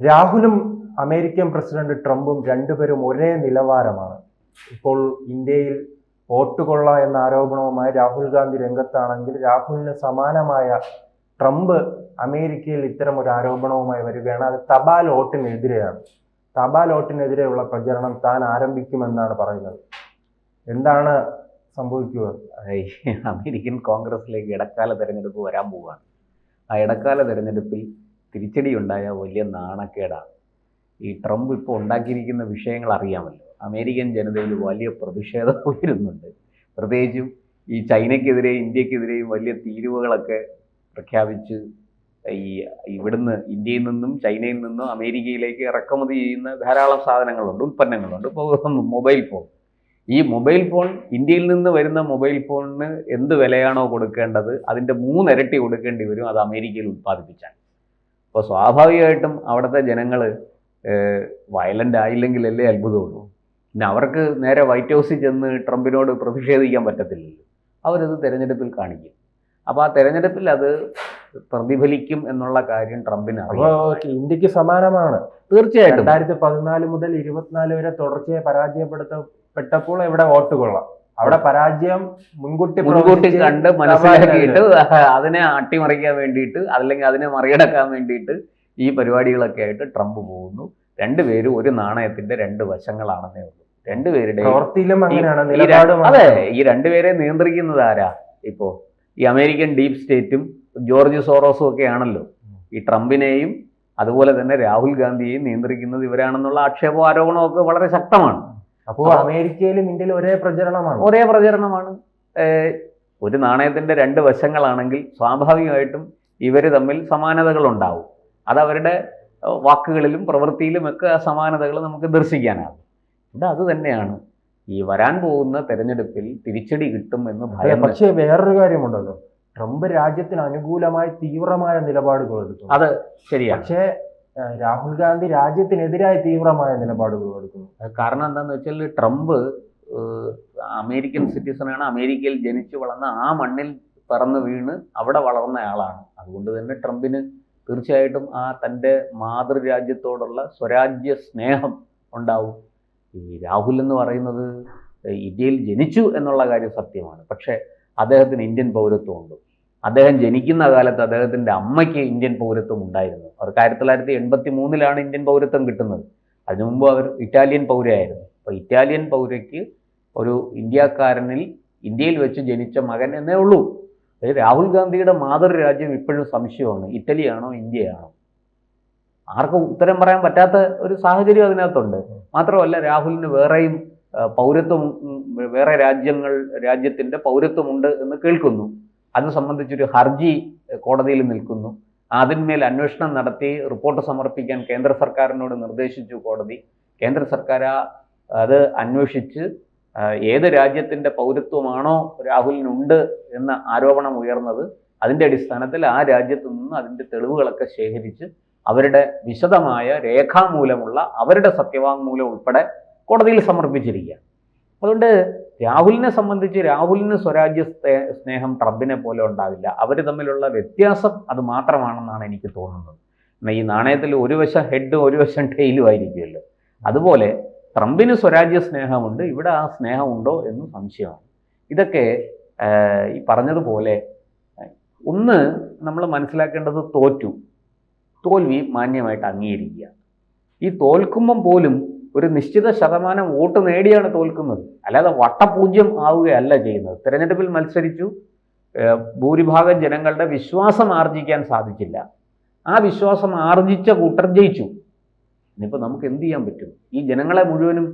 രാഹുലും American president ട്രംപും രണ്ടുപേരും ഒരേ നിലവാരമാണ്. ഇപ്പോൾ ഇന്ത്യയിൽ വോട്ട് കൊള്ള എന്ന ആരോപണവുമായി രാഹുൽ ഗാന്ധി രംഗത്താണെങ്കിൽ, രാഹുലിന് സമാനമായ ട്രംപ് അമേരിക്കയിൽ ഇത്തരം ഒരു ആരോപണവുമായി വരികയാണ്. അത് തപാൽ വോട്ടിനെതിരെയാണ്. തപാൽ വോട്ടിനെതിരെയുള്ള പ്രചരണം താൻ ആരംഭിക്കുമെന്നാണ് പറയുന്നത്. എന്താണ് സംഭവിക്കുക? അമേരിക്കൻ കോൺഗ്രസിലേക്ക് ഇടക്കാല തെരഞ്ഞെടുപ്പ് വരാൻ പോവുകയാണ്. ആ ഇടക്കാല തെരഞ്ഞെടുപ്പിൽ തിരിച്ചടി ഉണ്ടായ വലിയ നാണക്കേടാണ്. ഈ ട്രംപ് ഇപ്പോൾ ഉണ്ടാക്കിയിരിക്കുന്ന വിഷയങ്ങൾ അറിയാമല്ലോ. അമേരിക്കൻ ജനതയിൽ വലിയ പ്രതിഷേധം ഉയരുന്നുണ്ട്. പ്രത്യേകിച്ചും ഈ ചൈനയ്ക്കെതിരെ ഇന്ത്യക്കെതിരെയും വലിയ തീരുവകളൊക്കെ പ്രഖ്യാപിച്ച് ഇവിടുന്ന് ഇന്ത്യയിൽ നിന്നും ചൈനയിൽ നിന്നും അമേരിക്കയിലേക്ക് ഇറക്കുമതി ചെയ്യുന്ന ധാരാളം സാധനങ്ങളുണ്ട്, ഉൽപ്പന്നങ്ങളുണ്ട്. ഇപ്പോൾ മൊബൈൽ ഫോൺ, ഈ മൊബൈൽ ഫോൺ ഇന്ത്യയിൽ നിന്ന് വരുന്ന മൊബൈൽ ഫോണിന് എന്ത് വിലയാണോ കൊടുക്കേണ്ടത് അതിൻ്റെ 3 ഇരട്ടി കൊടുക്കേണ്ടി വരും അത് അമേരിക്കയിൽ ഉൽപ്പാദിപ്പിച്ചാൽ. അപ്പോൾ സ്വാഭാവികമായിട്ടും അവിടുത്തെ ജനങ്ങൾ വയലൻ്റ് ആയില്ലെങ്കിലല്ലേ അത്ഭുതമുള്ളൂ. പിന്നെ അവർക്ക് നേരെ വൈറ്റ് ഹൗസിൽ ചെന്ന് ട്രംപിനോട് പ്രതിഷേധിക്കാൻ പറ്റത്തില്ലല്ലോ. അവരത് തെരഞ്ഞെടുപ്പിൽ കാണിക്കും. അപ്പോൾ ആ തെരഞ്ഞെടുപ്പിൽ അത് പ്രതിഫലിക്കും എന്നുള്ള കാര്യം ട്രംപിന് അറിയാം. ഇന്ത്യക്ക് സമാനമാണ്. തീർച്ചയായിട്ടും 2014 മുതൽ 24 വരെ തുടർച്ചയായി പരാജയപ്പെട്ടപ്പോൾ ഇവിടെ വോട്ട് കൊള്ളാം. അവിടെ പരാജയം മുൻകൂട്ടി കണ്ട് മനസ്സിലാക്കിയിട്ട് അതിനെ അട്ടിമറിക്കാൻ വേണ്ടിയിട്ട്, അല്ലെങ്കിൽ അതിനെ മറികടക്കാൻ വേണ്ടിയിട്ട് ഈ പരിപാടികളൊക്കെ ആയിട്ട് ട്രംപ് പോകുന്നു. രണ്ടുപേരും ഒരു നാണയത്തിന്റെ 2 വശങ്ങളാണെന്നേ ഉള്ളൂ. രണ്ടുപേരുടെ അതെ, ഈ രണ്ടുപേരെ നിയന്ത്രിക്കുന്നത് ആരാ? ഇപ്പോ ഈ അമേരിക്കൻ ഡീപ് സ്റ്റേറ്റും ജോർജ് സോറോസും ഒക്കെ ആണല്ലോ ഈ ട്രംപിനെയും അതുപോലെ തന്നെ രാഹുൽ ഗാന്ധിയെയും നിയന്ത്രിക്കുന്നത് ഇവരാണെന്നുള്ള ആക്ഷേപവും ആരോപണവും ഒക്കെ വളരെ ശക്തമാണ്. അപ്പോൾ അമേരിക്കയിലും ഇന്ത്യയിലും ഒരേ പ്രചരണമാണ്. ഒരു നാണയത്തിന്റെ 2 വശങ്ങളാണെങ്കിൽ സ്വാഭാവികമായിട്ടും ഇവർ തമ്മിൽ സമാനതകളുണ്ടാവും. അതവരുടെ വാക്കുകളിലും പ്രവൃത്തിയിലും ഒക്കെ ആ സമാനതകൾ നമുക്ക് ദർശിക്കാനാകും. ഇത് അത് തന്നെയാണ് ഈ വരാൻ പോകുന്ന തെരഞ്ഞെടുപ്പിൽ തിരിച്ചടി കിട്ടും എന്ന് ഭയം. പക്ഷേ വേറൊരു കാര്യമുണ്ടല്ലോ, ട്രംപ് രാജ്യത്തിന് അനുകൂലമായി തീവ്രമായ നിലപാടുകൾ എടുക്കും. അത് ശരിയാണ്. പക്ഷേ രാഹുൽ ഗാന്ധി രാജ്യത്തിനെതിരായി തീവ്രമായ നിലപാടുകൾ എടുക്കുന്നു. കാരണം എന്താണെന്ന് വെച്ചാൽ ട്രംപ് അമേരിക്കൻ സിറ്റിസണാണ്. അമേരിക്കയിൽ ജനിച്ചു വളർന്ന ആ മണ്ണിൽ പിറന്നു വീണ് അവിടെ വളർന്ന ആളാണ്. അതുകൊണ്ട് തന്നെ ട്രംപിന് തീർച്ചയായിട്ടും ആ തൻ്റെ മാതൃരാജ്യത്തോടുള്ള സ്വരാജ്യ സ്നേഹം ഉണ്ടാവും. ഈ രാഹുൽ എന്ന് പറയുന്നത് ഇന്ത്യയിൽ ജനിച്ചു എന്നുള്ള കാര്യം സത്യമാണ്. പക്ഷേ അദ്ദേഹത്തിന് ഇന്ത്യൻ പൗരത്വമുണ്ട്. അദ്ദേഹം ജനിക്കുന്ന കാലത്ത് അദ്ദേഹത്തിൻ്റെ അമ്മയ്ക്ക് ഇന്ത്യൻ പൗരത്വം ഉണ്ടായിരുന്നു. അവർക്ക് 1983 ഇന്ത്യൻ പൗരത്വം കിട്ടുന്നത്. അതിനു മുമ്പ് അവർ ഇറ്റാലിയൻ പൗരയായിരുന്നു. അപ്പോൾ ഇറ്റാലിയൻ പൗരയ്ക്ക് ഒരു ഇന്ത്യക്കാരനിൽ ഇന്ത്യയിൽ വെച്ച് ജനിച്ച മകൻ എന്നേ ഉള്ളൂ. രാഹുൽ ഗാന്ധിയുടെ മാതൃരാജ്യം ഇപ്പോഴും സംശയമാണ്. ഇറ്റലിയാണോ ഇന്ത്യയാണോ? ആർക്കും ഉത്തരം പറയാൻ പറ്റാത്ത ഒരു സാഹചര്യം അതിനകത്തുണ്ട്. മാത്രമല്ല രാഹുലിന് വേറെയും പൗരത്വം, വേറെ രാജ്യത്തിൻ്റെ പൗരത്വമുണ്ട് എന്ന് കേൾക്കുന്നു. അത് സംബന്ധിച്ചൊരു ഹർജി കോടതിയിൽ നിൽക്കുന്നു. അതിന്മേൽ അന്വേഷണം നടത്തി റിപ്പോർട്ട് സമർപ്പിക്കാൻ കേന്ദ്ര സർക്കാരിനോട് നിർദ്ദേശിച്ചു കോടതി. കേന്ദ്ര സർക്കാർ അത് അന്വേഷിച്ച് ഏത് രാജ്യത്തിൻ്റെ പൗരത്വമാണോ രാഹുലിനുണ്ട് എന്ന ആരോപണം ഉയർന്നത്, അതിൻ്റെ അടിസ്ഥാനത്തിൽ ആ രാജ്യത്തു നിന്ന് അതിൻ്റെ തെളിവുകളൊക്കെ ശേഖരിച്ച് അവരുടെ വിശദമായ രേഖാമൂലമുള്ള അവരുടെ സത്യവാങ്മൂലം ഉൾപ്പെടെ കോടതിയിൽ സമർപ്പിച്ചിരിക്കുക. അതുകൊണ്ട് രാഹുലിനെ സംബന്ധിച്ച് രാഹുലിന് സ്വരാജ്യ സ്നേഹം ട്രംപിനെ പോലെ ഉണ്ടാവില്ല. അവർ തമ്മിലുള്ള വ്യത്യാസം അത് മാത്രമാണെന്നാണ് എനിക്ക് തോന്നുന്നത്. ഈ നാണയത്തിൽ ഒരു വശം ഹെഡ് ഒരു വശം ടെയിലും ആയിരിക്കുമല്ലോ. അതുപോലെ ട്രംപിന് സ്വരാജ്യ സ്നേഹമുണ്ട്. ഇവിടെ ആ സ്നേഹമുണ്ടോ എന്ന് സംശയമാണ്. ഇതൊക്കെ ഈ പറഞ്ഞതുപോലെ ഒന്ന് നമ്മൾ മനസ്സിലാക്കേണ്ടത്, തോൽവി മാന്യമായിട്ട് അംഗീകരിക്കുക. ഈ തോൽക്കുമ്പം പോലും ഒരു നിശ്ചിത ശതമാനം വോട്ട് നേടിയാണ് തോൽക്കുന്നത്, അല്ലാതെ വട്ടപൂജ്യം ആവുകയല്ല ചെയ്യുന്നത്. തെരഞ്ഞെടുപ്പിൽ മത്സരിച്ചു, ഭൂരിഭാഗം ജനങ്ങളുടെ വിശ്വാസം ആർജിക്കാൻ സാധിച്ചില്ല. ആ വിശ്വാസം ആർജിച്ച കൂട്ടർ ജയിച്ചു. ഇനിയിപ്പോൾ നമുക്ക് എന്ത് ചെയ്യാൻ പറ്റും? ഈ ജനങ്ങളെ മുഴുവനും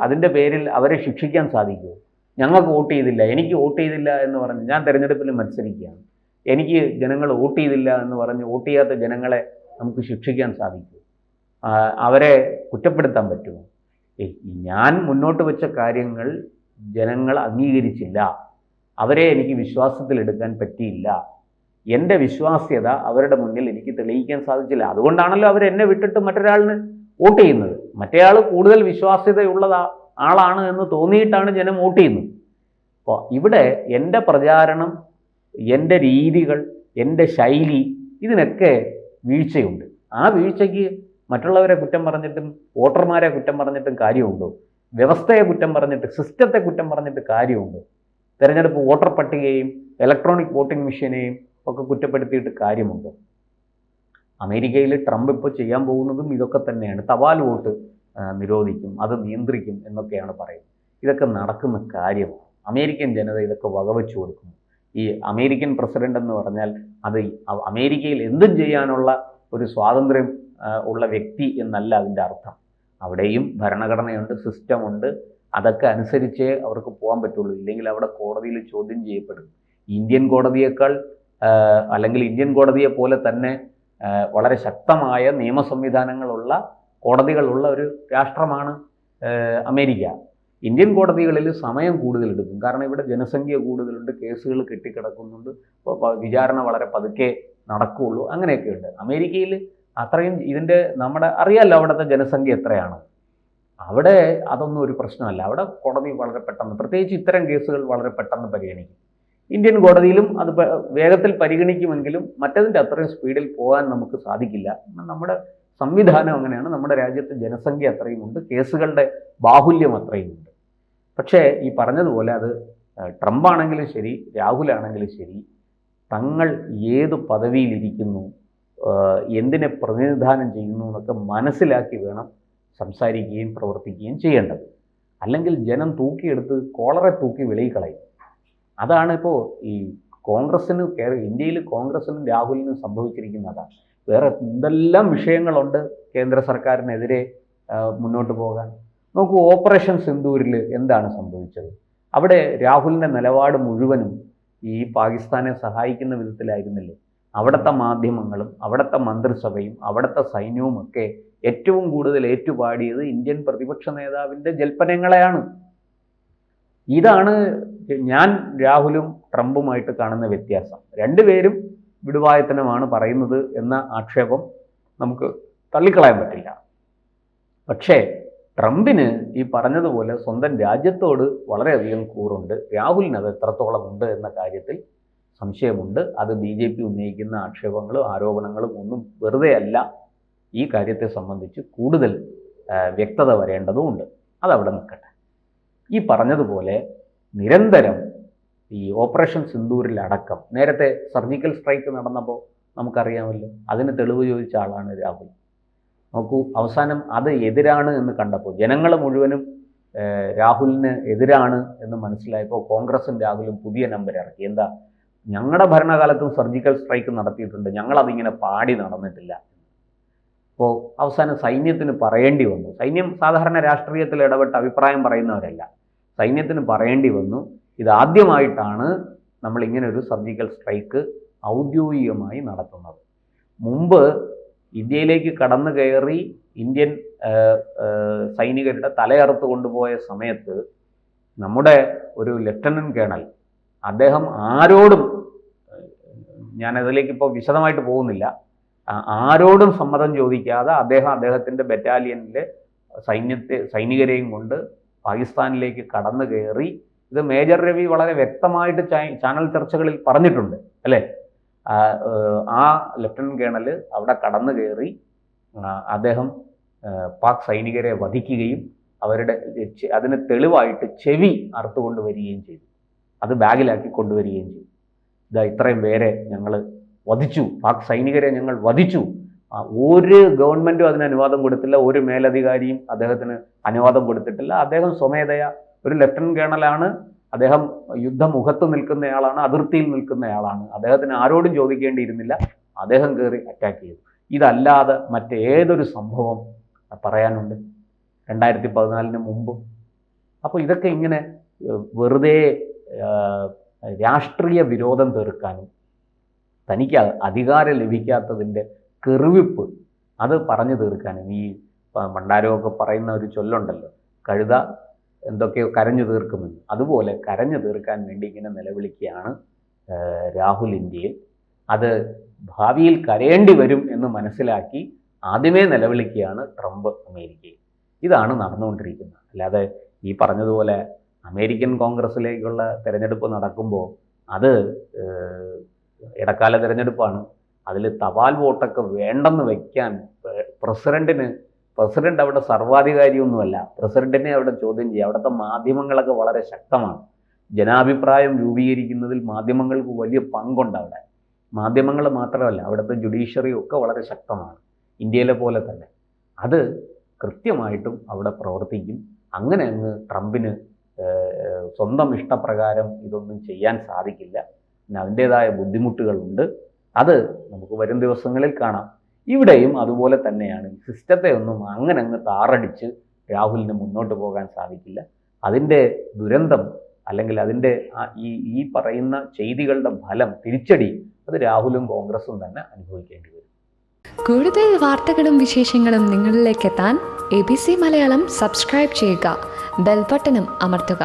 അതിൻ്റെ പേരിൽ അവരെ ശിക്ഷിക്കാൻ സാധിക്കുമോ? ഞങ്ങൾക്ക് വോട്ട് ചെയ്തില്ല, എനിക്ക് വോട്ട് ചെയ്തില്ല എന്ന് പറഞ്ഞ് ഞാൻ തെരഞ്ഞെടുപ്പിൽ മത്സരിക്കുകയാണ്, എനിക്ക് ജനങ്ങൾ വോട്ട് ചെയ്തില്ല എന്ന് പറഞ്ഞ് വോട്ട് ചെയ്യാത്ത ജനങ്ങളെ നമുക്ക് ശിക്ഷിക്കാൻ സാധിക്കുമോ? അവരെ കുറ്റപ്പെടുത്താൻ പറ്റുമോ? ഞാൻ മുന്നോട്ട് വെച്ച കാര്യങ്ങൾ ജനങ്ങൾ അംഗീകരിച്ചില്ല, അവരെ എനിക്ക് വിശ്വാസത്തിലെടുക്കാൻ പറ്റിയില്ല, എൻ്റെ വിശ്വാസ്യത അവരുടെ മുന്നിൽ എനിക്ക് തെളിയിക്കാൻ സാധിച്ചില്ല. അതുകൊണ്ടാണല്ലോ അവർ എന്നെ വിട്ടിട്ട് മറ്റൊരാളിന് വോട്ട് ചെയ്യുന്നത്. മറ്റേയാൾ കൂടുതൽ വിശ്വാസ്യതയുള്ള ആളാണ് എന്ന് തോന്നിയിട്ടാണ് ജനം വോട്ട് ചെയ്യുന്നത്. അപ്പോൾ ഇവിടെ എൻ്റെ പ്രചാരണം, എൻ്റെ രീതികൾ, എൻ്റെ ശൈലി, ഇതിനൊക്കെ വീഴ്ചയുണ്ട്. ആ വീഴ്ചയ്ക്ക് മറ്റുള്ളവരെ കുറ്റം പറഞ്ഞിട്ടും വോട്ടർമാരെ കുറ്റം പറഞ്ഞിട്ടും കാര്യമുണ്ടോ? വ്യവസ്ഥയെ കുറ്റം പറഞ്ഞിട്ട്, സിസ്റ്റത്തെ കുറ്റം പറഞ്ഞിട്ട് കാര്യമുണ്ടോ? തെരഞ്ഞെടുപ്പ് വോട്ടർ പട്ടികയെയും ഇലക്ട്രോണിക് വോട്ടിംഗ് മെഷീനെയും ഒക്കെ കുറ്റപ്പെടുത്തിയിട്ട് കാര്യമുണ്ടോ? അമേരിക്കയിൽ ട്രംപ് ഇപ്പോൾ ചെയ്യാൻ പോകുന്നതും ഇതൊക്കെ തന്നെയാണ്. തപാൽ വോട്ട് നിരോധിക്കും, അത് നിയന്ത്രിക്കും എന്നൊക്കെയാണ് പറയുന്നത്. ഇതൊക്കെ നടക്കുന്ന കാര്യമാണ്. അമേരിക്കൻ ജനത ഇതൊക്കെ വകവെച്ചു കൊടുക്കുന്നു. ഈ അമേരിക്കൻ പ്രസിഡന്റ് എന്ന് പറഞ്ഞാൽ അത് അമേരിക്കയിൽ എന്തും ചെയ്യാനുള്ള ഒരു സ്വാതന്ത്ര്യം ഉള്ള വ്യക്തി എന്നല്ല അതിൻ്റെ അർത്ഥം. അവിടെയും ഭരണഘടനയുണ്ട്, സിസ്റ്റമുണ്ട്. അതൊക്കെ അനുസരിച്ചേ അവർക്ക് പോകാൻ പറ്റുള്ളൂ. ഇല്ലെങ്കിൽ അവിടെ കോടതിയിൽ ചോദ്യം ചെയ്യപ്പെടും. ഇന്ത്യൻ കോടതിയേക്കാൾ അല്ലെങ്കിൽ ഇന്ത്യൻ കോടതിയെ പോലെ തന്നെ വളരെ ശക്തമായ നിയമ സംവിധാനങ്ങളുള്ള കോടതികളുള്ള ഒരു രാഷ്ട്രമാണ് അമേരിക്ക. ഇന്ത്യൻ കോടതികളിൽ സമയം കൂടുതലെടുക്കും. കാരണം ഇവിടെ ജനസംഖ്യ കൂടുതലുണ്ട്, കേസുകൾ കെട്ടിക്കിടക്കുന്നുണ്ട്, വിചാരണ വളരെ പതുക്കെ നടക്കുകയുള്ളൂ, അങ്ങനെയൊക്കെയുണ്ട്. അമേരിക്കയിൽ അത്രയും ഇതിൻ്റെ നമ്മുടെ അറിയാമല്ലോ അവിടുത്തെ ജനസംഖ്യ എത്രയാണ്. അവിടെ അതൊന്നും ഒരു പ്രശ്നമല്ല. അവിടെ കോടതി വളരെ പെട്ടെന്ന്, പ്രത്യേകിച്ച് ഇത്തരം കേസുകൾ വളരെ പെട്ടെന്ന് പരിഗണിക്കും. ഇന്ത്യൻ കോടതിയിലും അത് വേഗത്തിൽ പരിഗണിക്കുമെങ്കിലും മറ്റതിൻ്റെ അത്രയും സ്പീഡിൽ പോകാൻ നമുക്ക് സാധിക്കില്ല. നമ്മുടെ സംവിധാനം അങ്ങനെയാണ്. നമ്മുടെ രാജ്യത്ത് ജനസംഖ്യ അത്രയുമുണ്ട്, കേസുകളുടെ ബാഹുല്യം അത്രയുമുണ്ട്. പക്ഷേ ഈ പറഞ്ഞതുപോലെ അത് ട്രംപ് ആണെങ്കിലും ശരി, രാഹുലാണെങ്കിലും ശരി, തങ്ങൾ ഏത് പദവിയിലിരിക്കുന്നു, എന്തിനെ പ്രതിനിധാനം ചെയ്യുന്നു എന്നൊക്കെ മനസ്സിലാക്കി വേണം സംസാരിക്കുകയും പ്രവർത്തിക്കുകയും ചെയ്യേണ്ടത്. അല്ലെങ്കിൽ ജനം തൂക്കിയെടുത്ത് കോളറെ തൂക്കി വെളിയിൽ കളയും. അതാണ് ഇപ്പോൾ ഈ കോൺഗ്രസ്സിന്, ഇന്ത്യയിൽ കോൺഗ്രസ്സിനും രാഹുലിനും സംഭവിച്ചിരിക്കുന്നതാണ്. വേറെ എന്തെല്ലാം വിഷയങ്ങളുണ്ട് കേന്ദ്ര സർക്കാരിനെതിരെ മുന്നോട്ട് പോകാൻ. നോക്കൂ, ഓപ്പറേഷൻ സിന്ദൂരിൽ എന്താണ് സംഭവിച്ചത്? അവിടെ രാഹുലിൻ്റെ നിലപാട് മുഴുവനും ഈ പാകിസ്ഥാനെ സഹായിക്കുന്ന വിധത്തിലായിരുന്നില്ലേ? അവിടുത്തെ മാധ്യമങ്ങളും അവിടുത്തെ മന്ത്രിസഭയും അവിടുത്തെ സൈന്യവും ഒക്കെ ഏറ്റവും കൂടുതൽ ഏറ്റുപാടിയത് ഇന്ത്യൻ പ്രതിപക്ഷ നേതാവിൻ്റെ ജൽപ്പനങ്ങളെയാണ്. ഇതാണ് ഞാൻ രാഹുലും ട്രംപുമായിട്ട് കാണുന്ന വ്യത്യാസം. രണ്ടുപേരും വിടുവായത്തനമാണ് പറയുന്നത് എന്ന ആക്ഷേപം നമുക്ക് തള്ളിക്കളയാൻ പറ്റില്ല. പക്ഷേ ട്രംപിന് ഈ പറഞ്ഞതുപോലെ സ്വന്തം രാജ്യത്തോട് വളരെയധികം കൂറുണ്ട്. രാഹുലിന് അത് എത്രത്തോളം ഉണ്ട് എന്ന കാര്യത്തിൽ സംശയമുണ്ട്. അത് BJP ഉന്നയിക്കുന്ന ആക്ഷേപങ്ങളും ആരോപണങ്ങളും ഒന്നും വെറുതെ അല്ല. ഈ കാര്യത്തെ സംബന്ധിച്ച് കൂടുതൽ വ്യക്തത വരേണ്ടതുമുണ്ട്. അതവിടെ നിൽക്കട്ടെ. ഈ പറഞ്ഞതുപോലെ നിരന്തരം ഈ ഓപ്പറേഷൻ സിന്ദൂരിലടക്കം, നേരത്തെ സർജിക്കൽ സ്ട്രൈക്ക് നടന്നപ്പോൾ നമുക്കറിയാമല്ലോ, അതിന് തെളിവ് ചോദിച്ച ആളാണ് രാഹുൽ. നോക്കൂ, അവസാനം അത് എതിരാണ് എന്ന് കണ്ടപ്പോൾ, ജനങ്ങൾ മുഴുവനും രാഹുലിന് എതിരാണ് എന്ന് മനസ്സിലായപ്പോൾ കോൺഗ്രസും രാഹുലും പുതിയ നമ്പർ ഇറക്കി. എന്താ? ഞങ്ങളുടെ ഭരണകാലത്തും സർജിക്കൽ സ്ട്രൈക്ക് നടത്തിയിട്ടുണ്ട്, ഞങ്ങളതിങ്ങനെ പാടി നടന്നിട്ടില്ല. അപ്പോൾ അവസാനം സൈന്യത്തിന് പറയേണ്ടി വന്നു. സൈന്യം സാധാരണ രാഷ്ട്രീയത്തിൽ ഇടപെട്ട് അഭിപ്രായം പറയുന്നവരല്ല. സൈന്യത്തിന് പറയേണ്ടി വന്നു, ഇതാദ്യമായിട്ടാണ് നമ്മളിങ്ങനെ ഒരു സർജിക്കൽ സ്ട്രൈക്ക് ഔദ്യോഗികമായി നടത്തുന്നത്. മുമ്പ് ഇന്ത്യയിലേക്ക് കടന്നു കയറി ഇന്ത്യൻ സൈനികരുടെ തലയറുത്ത് കൊണ്ടുപോയ സമയത്ത് നമ്മുടെ ഒരു ലഫ്റ്റനൻറ്റ് കേണൽ, അദ്ദേഹം ആരോടും, ഞാനതിലേക്ക് ഇപ്പോൾ വിശദമായിട്ട് പോകുന്നില്ല, ആരോടും സമ്മതം ചോദിക്കാതെ അദ്ദേഹത്തിൻ്റെ ബറ്റാലിയനിലെ സൈനികരെയും കൊണ്ട് പാകിസ്ഥാനിലേക്ക് കടന്നു കയറി. ഇത് മേജർ രവി വളരെ വ്യക്തമായിട്ട് ചാനൽ ചർച്ചകളിൽ പറഞ്ഞിട്ടുണ്ട്, അല്ലേ? ആ ലഫ്റ്റനൻറ്റ് കേണൽ അവിടെ കടന്നു കയറി അദ്ദേഹം പാക് സൈനികരെ വധിക്കുകയും അതിന് തെളിവായിട്ട് ചെവി അറുത്തുകൊണ്ട് വരികയും ചെയ്തു. അത് ബാഗിലാക്കി കൊണ്ടുവരികയും ചെയ്തു. ഇതാ ഇത്രയും പേരെ ഞങ്ങൾ വധിച്ചു, പാക് സൈനികരെ ഞങ്ങൾ വധിച്ചു. ഒരു ഗവൺമെൻറ്റും അതിന് അനുവാദം കൊടുത്തില്ല, ഒരു മേലധികാരിയും അദ്ദേഹത്തിന് അനുവാദം കൊടുത്തിട്ടില്ല. അദ്ദേഹം സ്വമേധയാ, ഒരു ലഫ്റ്റനൻറ്റ് കേണലാണ്, അദ്ദേഹം യുദ്ധമുഖത്ത് നിൽക്കുന്നയാളാണ്, അതിർത്തിയിൽ നിൽക്കുന്നയാളാണ്. അദ്ദേഹത്തിന് ആരോടും ചോദിക്കേണ്ടിയിരുന്നില്ല, അദ്ദേഹം കയറി അറ്റാക്ക് ചെയ്തു. ഇതല്ലാതെ മറ്റേതൊരു സംഭവം പറയാനുണ്ട് 2014 മുമ്പും? അപ്പോൾ ഇതൊക്കെ ഇങ്ങനെ വെറുതെ രാഷ്ട്രീയ വിരോധം തീർക്കാനും തനിക്ക് അധികാരം ലഭിക്കാത്തതിൻ്റെ കെറിവിപ്പ് അത് പറഞ്ഞു തീർക്കാനും, ഈ മണ്ടാരമൊക്കെ പറയുന്ന ഒരു ചൊല്ലുണ്ടല്ലോ, കഴുത എന്തൊക്കെയോ കരഞ്ഞു തീർക്കുമെന്ന്, അതുപോലെ കരഞ്ഞു തീർക്കാൻ വേണ്ടി ഇങ്ങനെ നിലവിളിക്കുകയാണ് രാഹുൽ ഇന്ത്യയിൽ. അത് ഭാവിയിൽ കരയേണ്ടി വരും എന്ന് മനസ്സിലാക്കി ആദ്യമേ നിലവിളിക്കുകയാണ് ട്രംപ് അമേരിക്കയിൽ. ഇതാണ് നടന്നുകൊണ്ടിരിക്കുന്നത്. അല്ലാതെ ഈ പറഞ്ഞതുപോലെ അമേരിക്കൻ കോൺഗ്രസ്സിലേക്കുള്ള തിരഞ്ഞെടുപ്പ് നടക്കുമ്പോൾ അത് ഇടക്കാല തിരഞ്ഞെടുപ്പാണ്. അതിൽ തപാൽ വോട്ടൊക്കെ വേണ്ടെന്ന് വെക്കാൻ പ്രസിഡന്റ് അവിടെ സർവാധികാരിയൊന്നുമല്ല. പ്രസിഡന്റിനെ അവിടെ ചോദ്യം ചെയ്യുക. അവിടുത്തെ മാധ്യമങ്ങളൊക്കെ വളരെ ശക്തമാണ്. ജനാഭിപ്രായം രൂപീകരിക്കുന്നതിൽ മാധ്യമങ്ങൾക്ക് വലിയ പങ്കുണ്ട് അവിടെ. മാധ്യമങ്ങൾ മാത്രമല്ല, അവിടുത്തെ ജുഡീഷ്യറിയും ഒക്കെ വളരെ ശക്തമാണ്, ഇന്ത്യയിലെ പോലെ തന്നെ. അത് കൃത്യമായിട്ടും അവിടെ പ്രവർത്തിക്കും. അങ്ങനെ അങ്ങ് ട്രംപിന് സ്വന്തം ഇഷ്ടപ്രകാരം ഇതൊന്നും ചെയ്യാൻ സാധിക്കില്ല. പിന്നെ അതിൻ്റേതായ ബുദ്ധിമുട്ടുകളുണ്ട്. അത് നമുക്ക് വരും ദിവസങ്ങളിൽ കാണാം. ഇവിടെയും അതുപോലെ തന്നെയാണ്. സിസ്റ്റത്തെ ഒന്നും അങ്ങനെ അങ്ങ് താറടിച്ച് രാഹുലിന് മുന്നോട്ട് പോകാൻ സാധിക്കില്ല. അതിൻ്റെ ദുരന്തം അല്ലെങ്കിൽ അതിൻ്റെ ഈ പറയുന്ന ചെയ്തികളുടെ ഫലം, തിരിച്ചടി, അത് രാഹുലും കോൺഗ്രസും തന്നെ അനുഭവിക്കേണ്ടി വരും. കൂടുതൽ വാർത്തകളും വിശേഷങ്ങളും നിങ്ങളിലേക്ക് എത്താൻ ABC മലയാളം സബ്സ്ക്രൈബ് ചെയ്യുക, ബെൽ ബട്ടണും അമർത്തുക.